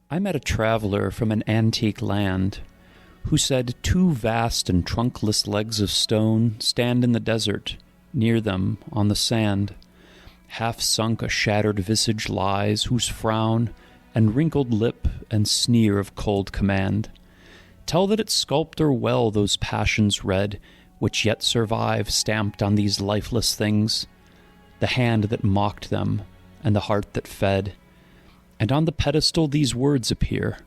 I met a traveler from an antique land who said 2 vast and trunkless legs of stone stand in the desert. Near them, on the sand, half sunk a shattered visage lies, whose frown and wrinkled lip and sneer of cold command tell that its sculptor well those passions read which yet survive stamped on these lifeless things, the hand that mocked them and the heart that fed. And on the pedestal these words appear: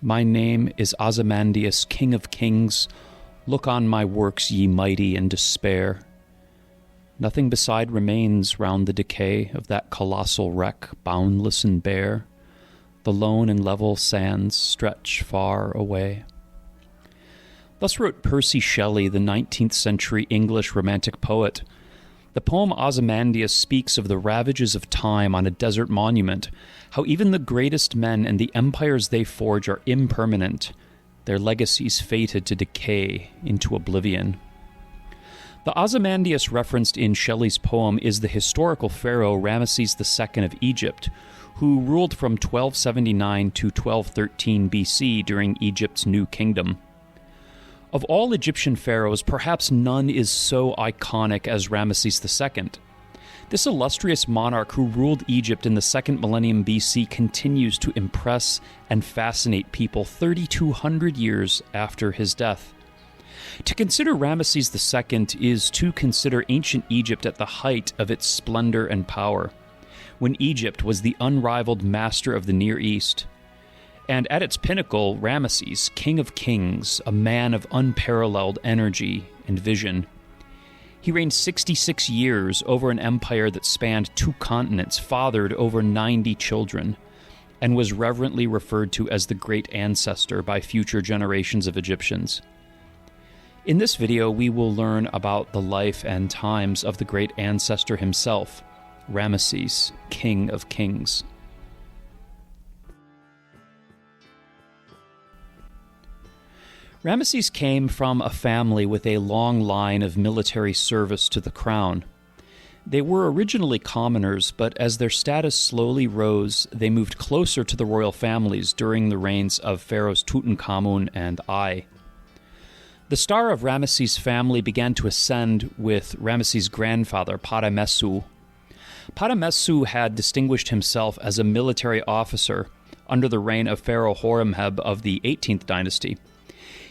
My name is Ozymandias, King of Kings. Look on my works, ye mighty, in despair. Nothing beside remains round the decay of that colossal wreck, boundless and bare. The lone and level sands stretch far away. Thus wrote Percy Shelley, the 19th century English Romantic poet. The poem Ozymandias speaks of the ravages of time on a desert monument, how even the greatest men and the empires they forge are impermanent, their legacies fated to decay into oblivion. The Ozymandias referenced in Shelley's poem is the historical pharaoh Ramesses II of Egypt, who ruled from 1279 to 1213 BC during Egypt's New Kingdom. Of all Egyptian pharaohs, perhaps none is so iconic as Ramesses II. This illustrious monarch who ruled Egypt in the 2nd millennium BC continues to impress and fascinate people 3,200 years after his death. To consider Ramesses II is to consider ancient Egypt at the height of its splendor and power, when Egypt was the unrivaled master of the Near East. And at its pinnacle, Ramesses, King of Kings, a man of unparalleled energy and vision. He reigned 66 years over an empire that spanned 2 continents, fathered over 90 children, and was reverently referred to as the Great Ancestor by future generations of Egyptians. In this video, we will learn about the life and times of the Great Ancestor himself, Ramesses, King of Kings. Ramesses came from a family with a long line of military service to the crown. They were originally commoners, but as their status slowly rose, they moved closer to the royal families during the reigns of pharaohs Tutankhamun and I. The star of Ramesses' family began to ascend with Ramesses' grandfather, Paramessu. Paramessu had distinguished himself as a military officer under the reign of Pharaoh Horemheb of the 18th dynasty.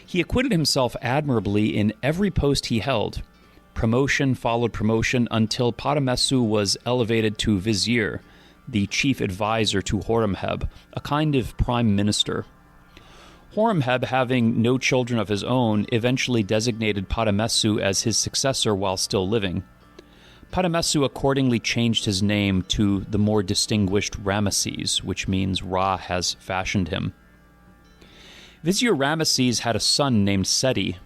He acquitted himself admirably in every post he held. Promotion followed promotion until Paramessu was elevated to vizier, the chief advisor to Horemheb, a kind of prime minister. Horemheb, having no children of his own, eventually designated Paramessu as his successor while still living. Paramessu accordingly changed his name to the more distinguished Ramesses, which means Ra has fashioned him. Vizier Ramesses had a son named Seti.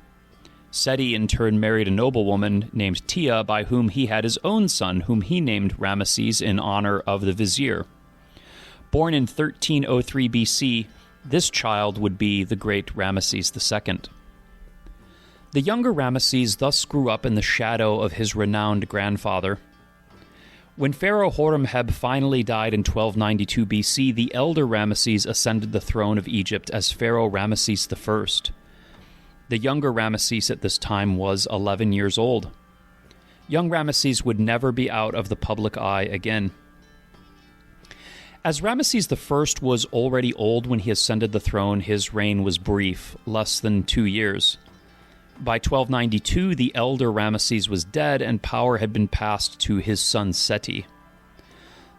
Seti in turn married a noblewoman named Tia, by whom he had his own son, whom he named Ramesses in honor of the vizier. Born in 1303 BC, this child would be the great Ramesses II. The younger Ramesses thus grew up in the shadow of his renowned grandfather. When Pharaoh Horemheb finally died in 1292 BC, the elder Ramesses ascended the throne of Egypt as Pharaoh Ramesses I. The younger Ramesses at this time was 11 years old. Young Ramesses would never be out of the public eye again. As Ramesses I was already old when he ascended the throne, his reign was brief, less than 2 years. By 1292, the elder Ramesses was dead and power had been passed to his son Seti.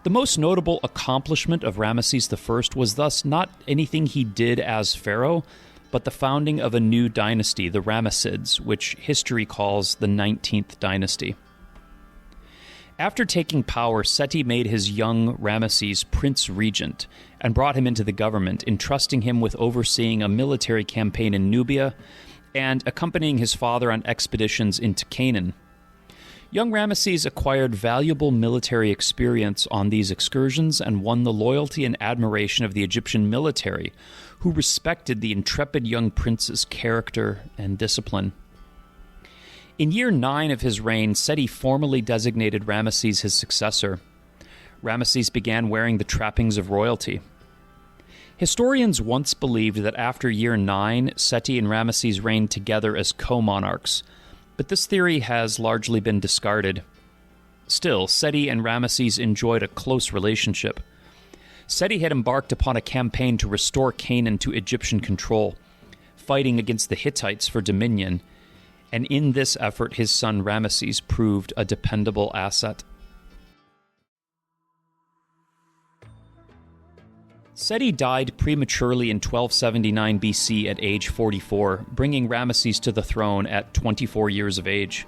The most notable accomplishment of Ramesses I was thus not anything he did as pharaoh, but the founding of a new dynasty, the Ramessids, which history calls the 19th dynasty. After taking power, Seti made his young Ramesses prince regent and brought him into the government, entrusting him with overseeing a military campaign in Nubia and accompanying his father on expeditions into Canaan. Young Ramesses acquired valuable military experience on these excursions and won the loyalty and admiration of the Egyptian military, who respected the intrepid young prince's character and discipline. In year 9 of his reign, Seti formally designated Ramesses his successor. Ramesses began wearing the trappings of royalty. Historians once believed that after year 9, Seti and Ramesses reigned together as co-monarchs, but this theory has largely been discarded. Still, Seti and Ramesses enjoyed a close relationship. Seti had embarked upon a campaign to restore Canaan to Egyptian control, fighting against the Hittites for dominion, and in this effort his son Ramesses proved a dependable asset. Seti died prematurely in 1279 BC at age 44, bringing Ramesses to the throne at 24 years of age.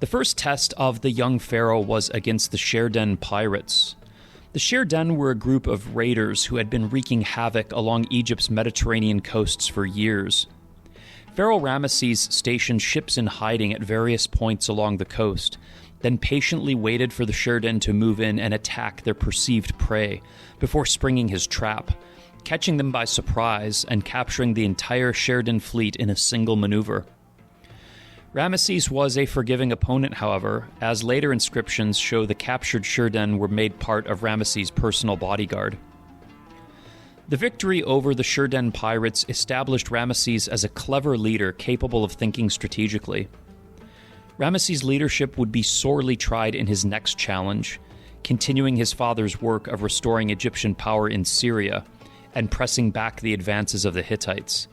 The first test of the young pharaoh was against the Sherden pirates. The Sherden were a group of raiders who had been wreaking havoc along Egypt's Mediterranean coasts for years. Pharaoh Ramesses stationed ships in hiding at various points along the coast, then patiently waited for the Sherden to move in and attack their perceived prey before springing his trap, catching them by surprise and capturing the entire Sherden fleet in a single maneuver. Ramesses was a forgiving opponent, however, as later inscriptions show the captured Sherden were made part of Ramesses' personal bodyguard. The victory over the Sherden pirates established Ramesses as a clever leader capable of thinking strategically. Ramesses' leadership would be sorely tried in his next challenge, continuing his father's work of restoring Egyptian power in Syria and pressing back the advances of the Hittites.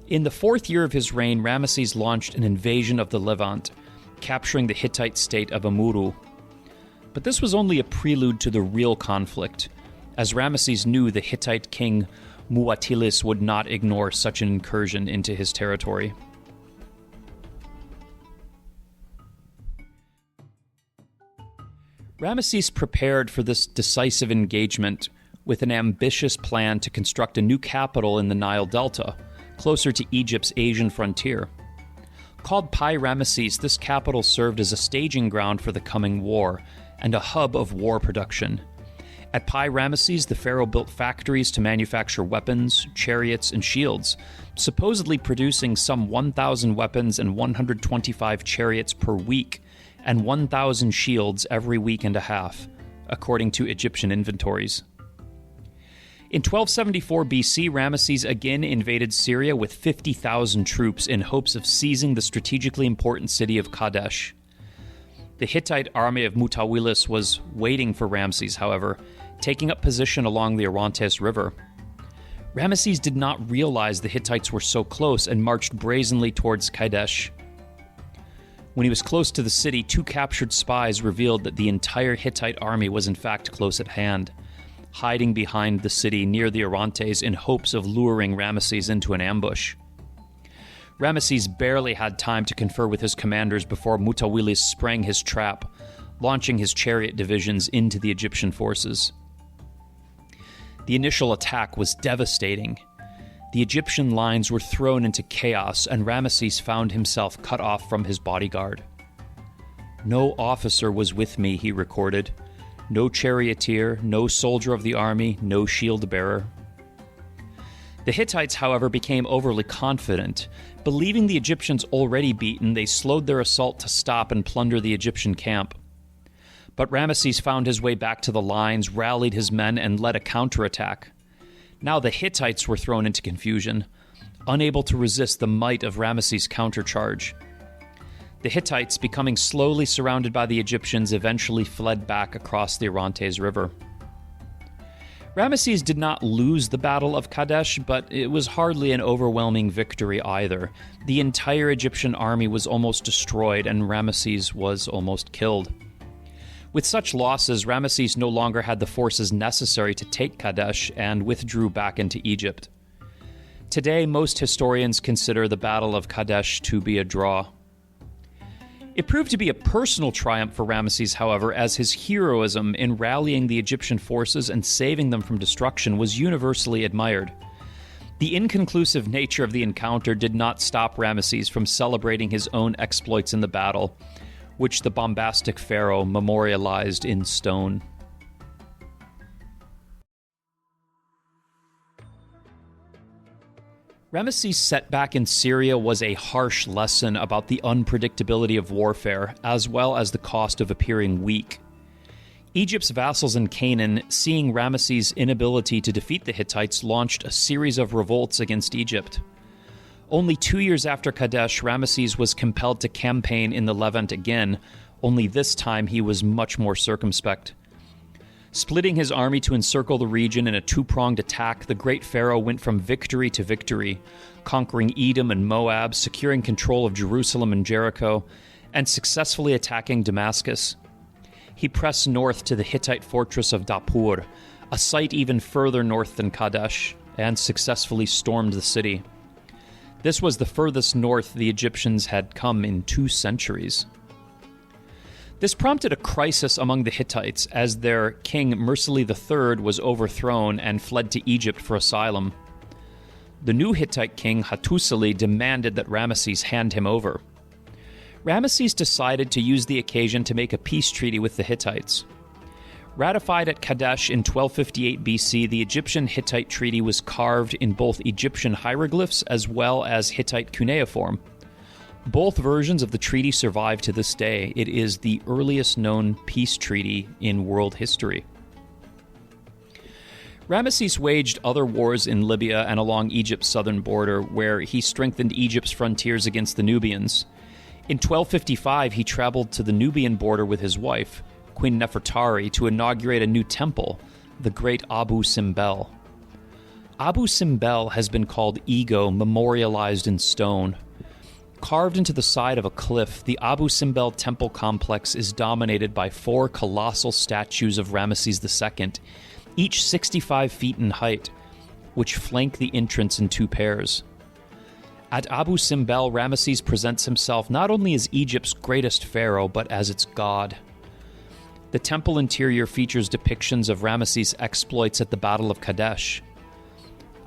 In the 4th year of his reign, Ramesses launched an invasion of the Levant, capturing the Hittite state of Amurru. But this was only a prelude to the real conflict, as Ramesses knew the Hittite king Muwatilus would not ignore such an incursion into his territory. Ramesses prepared for this decisive engagement with an ambitious plan to construct a new capital in the Nile Delta, closer to Egypt's Asian frontier. Called Pi-Ramesses, this capital served as a staging ground for the coming war and a hub of war production. At Pi-Ramesses, the pharaoh built factories to manufacture weapons, chariots, and shields, supposedly producing some 1,000 weapons and 125 chariots per week, and 1,000 shields every week and a half, according to Egyptian inventories. In 1274 BC, Ramesses again invaded Syria with 50,000 troops in hopes of seizing the strategically important city of Kadesh. The Hittite army of Mutawilis was waiting for Ramesses, however, taking up position along the Orontes River. Ramesses did not realize the Hittites were so close and marched brazenly towards Kadesh. When he was close to the city, 2 captured spies revealed that the entire Hittite army was in fact close at hand, hiding behind the city near the Orontes in hopes of luring Ramesses into an ambush. Ramesses barely had time to confer with his commanders before Mutawilis sprang his trap, launching his chariot divisions into the Egyptian forces. The initial attack was devastating. The Egyptian lines were thrown into chaos, and Ramesses found himself cut off from his bodyguard. "No officer was with me," he recorded. "No charioteer, no soldier of the army, no shield bearer." The Hittites, however, became overly confident. Believing the Egyptians already beaten, they slowed their assault to stop and plunder the Egyptian camp. But Ramesses found his way back to the lines, rallied his men, and led a counterattack. Now the Hittites were thrown into confusion, unable to resist the might of Ramesses' countercharge. The Hittites, becoming slowly surrounded by the Egyptians, eventually fled back across the Orontes River. Ramesses did not lose the Battle of Kadesh, but it was hardly an overwhelming victory either. The entire Egyptian army was almost destroyed, and Ramesses was almost killed. With such losses, Ramesses no longer had the forces necessary to take Kadesh and withdrew back into Egypt. Today, most historians consider the Battle of Kadesh to be a draw. It proved to be a personal triumph for Ramesses, however, as his heroism in rallying the Egyptian forces and saving them from destruction was universally admired. The inconclusive nature of the encounter did not stop Ramesses from celebrating his own exploits in the battle, which the bombastic pharaoh memorialized in stone. Ramesses' setback in Syria was a harsh lesson about the unpredictability of warfare, as well as the cost of appearing weak. Egypt's vassals in Canaan, seeing Ramesses' inability to defeat the Hittites, launched a series of revolts against Egypt. Only 2 years after Kadesh, Ramesses was compelled to campaign in the Levant again, only this time he was much more circumspect. Splitting his army to encircle the region in a two-pronged attack, the great pharaoh went from victory to victory, conquering Edom and Moab, securing control of Jerusalem and Jericho, and successfully attacking Damascus. He pressed north to the Hittite fortress of Dapur, a site even further north than Kadesh, and successfully stormed the city. This was the furthest north the Egyptians had come in 2 centuries. This prompted a crisis among the Hittites as their king Mursili III was overthrown and fled to Egypt for asylum. The new Hittite king Hattusili demanded that Ramesses hand him over. Ramesses decided to use the occasion to make a peace treaty with the Hittites. Ratified at Kadesh in 1258 BC, the Egyptian-Hittite treaty was carved in both Egyptian hieroglyphs as well as Hittite cuneiform. Both versions of the treaty survive to this day. It is the earliest known peace treaty in world history. Ramesses waged other wars in Libya and along Egypt's southern border, where he strengthened Egypt's frontiers against the Nubians. In 1255, he traveled to the Nubian border with his wife, Queen Nefertari, to inaugurate a new temple, the Great Abu Simbel. Abu Simbel has been called Ego, memorialized in stone. Carved into the side of a cliff, the Abu Simbel temple complex is dominated by 4 colossal statues of Ramesses II, each 65 feet in height, which flank the entrance in 2 pairs. At Abu Simbel, Ramesses presents himself not only as Egypt's greatest pharaoh, but as its god. The temple interior features depictions of Ramesses' exploits at the Battle of Kadesh.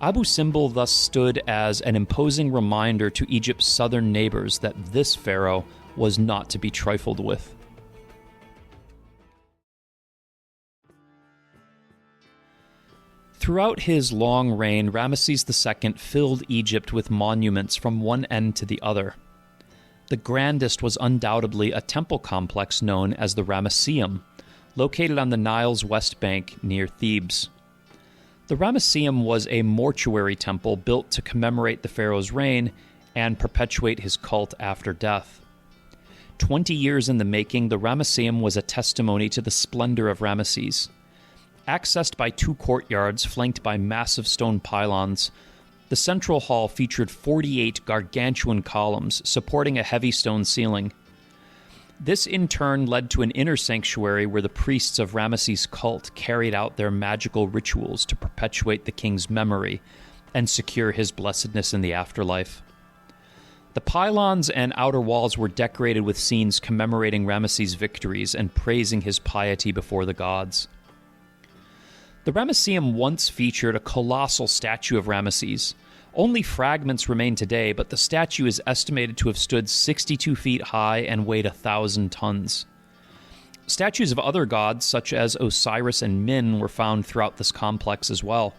Abu Simbel thus stood as an imposing reminder to Egypt's southern neighbors that this pharaoh was not to be trifled with. Throughout his long reign, Ramesses II filled Egypt with monuments from one end to the other. The grandest was undoubtedly a temple complex known as the Ramesseum, located on the Nile's west bank near Thebes. The Ramesseum was a mortuary temple built to commemorate the pharaoh's reign and perpetuate his cult after death. 20 years in the making, the Ramesseum was a testimony to the splendor of Ramesses. Accessed by 2 courtyards flanked by massive stone pylons, the central hall featured 48 gargantuan columns supporting a heavy stone ceiling. This in turn led to an inner sanctuary where the priests of Ramesses' cult carried out their magical rituals to perpetuate the king's memory and secure his blessedness in the afterlife. The pylons and outer walls were decorated with scenes commemorating Ramesses' victories and praising his piety before the gods. The Ramesseum once featured a colossal statue of Ramesses. Only fragments remain today, but the statue is estimated to have stood 62 feet high and weighed 1,000 tons. Statues of other gods, such as Osiris and Min, were found throughout this complex as well.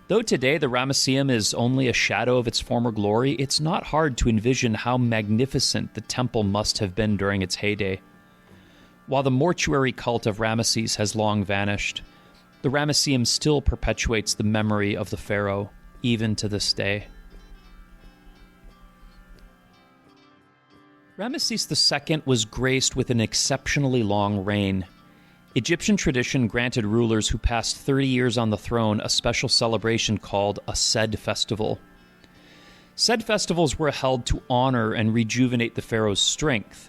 Though today the Ramesseum is only a shadow of its former glory, it's not hard to envision how magnificent the temple must have been during its heyday. While the mortuary cult of Ramesses has long vanished, the Ramesseum still perpetuates the memory of the pharaoh, even to this day. Ramesses II was graced with an exceptionally long reign. Egyptian tradition granted rulers who passed 30 years on the throne a special celebration called a Sed festival. Sed festivals were held to honor and rejuvenate the pharaoh's strength.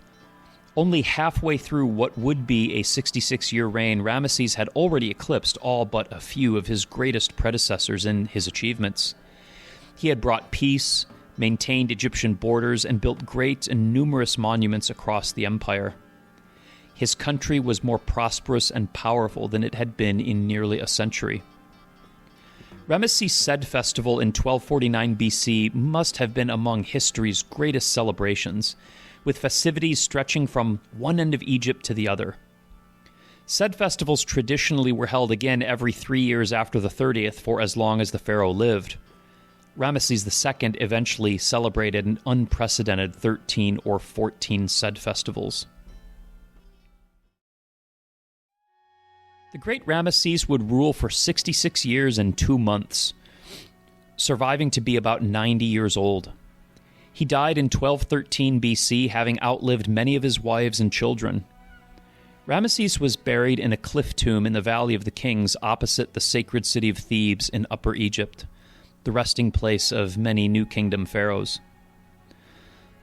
Only halfway through what would be a 66-year reign, Ramesses had already eclipsed all but a few of his greatest predecessors in his achievements. He had brought peace, maintained Egyptian borders, and built great and numerous monuments across the empire. His country was more prosperous and powerful than it had been in nearly a century. Ramesses' Sed festival in 1249 BC must have been among history's greatest celebrations, with festivities stretching from one end of Egypt to the other. Sed festivals traditionally were held again every 3 years after the 30th for as long as the pharaoh lived. Ramesses II eventually celebrated an unprecedented 13 or 14 Sed festivals. The great Ramesses would rule for 66 years and 2 months, surviving to be about 90 years old. He died in 1213 BC, having outlived many of his wives and children. Ramesses was buried in a cliff tomb in the Valley of the Kings opposite the sacred city of Thebes in Upper Egypt, the resting place of many New Kingdom pharaohs.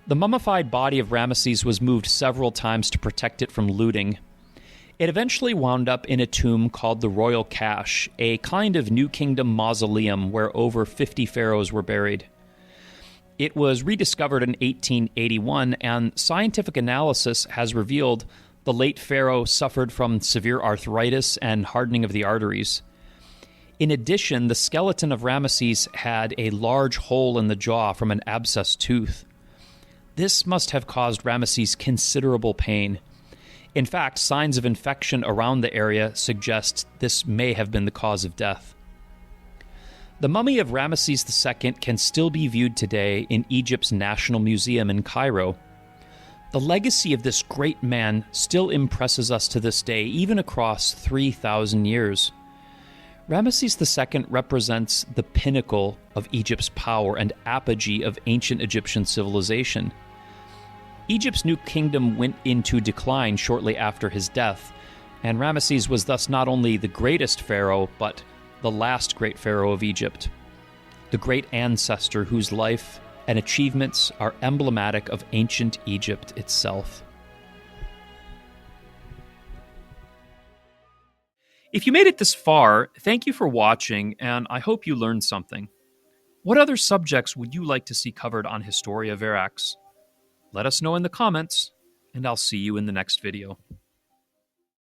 The mummified body of Ramesses was moved several times to protect it from looting. It eventually wound up in a tomb called the Royal Cache, a kind of New Kingdom mausoleum where over 50 pharaohs were buried. It was rediscovered in 1881, and scientific analysis has revealed the late pharaoh suffered from severe arthritis and hardening of the arteries. In addition, the skeleton of Ramesses had a large hole in the jaw from an abscessed tooth. This must have caused Ramesses considerable pain. In fact, signs of infection around the area suggest this may have been the cause of death. The mummy of Ramesses II can still be viewed today in Egypt's National Museum in Cairo. The legacy of this great man still impresses us to this day, even across 3,000 years. Ramesses II represents the pinnacle of Egypt's power and apogee of ancient Egyptian civilization. Egypt's new kingdom went into decline shortly after his death, and Ramesses was thus not only the greatest pharaoh, but the last great pharaoh of Egypt, the great ancestor whose life and achievements are emblematic of ancient Egypt itself. If you made it this far, thank you for watching, and I hope you learned something. What other subjects would you like to see covered on Historia Verax? Let us know in the comments, and I'll see you in the next video.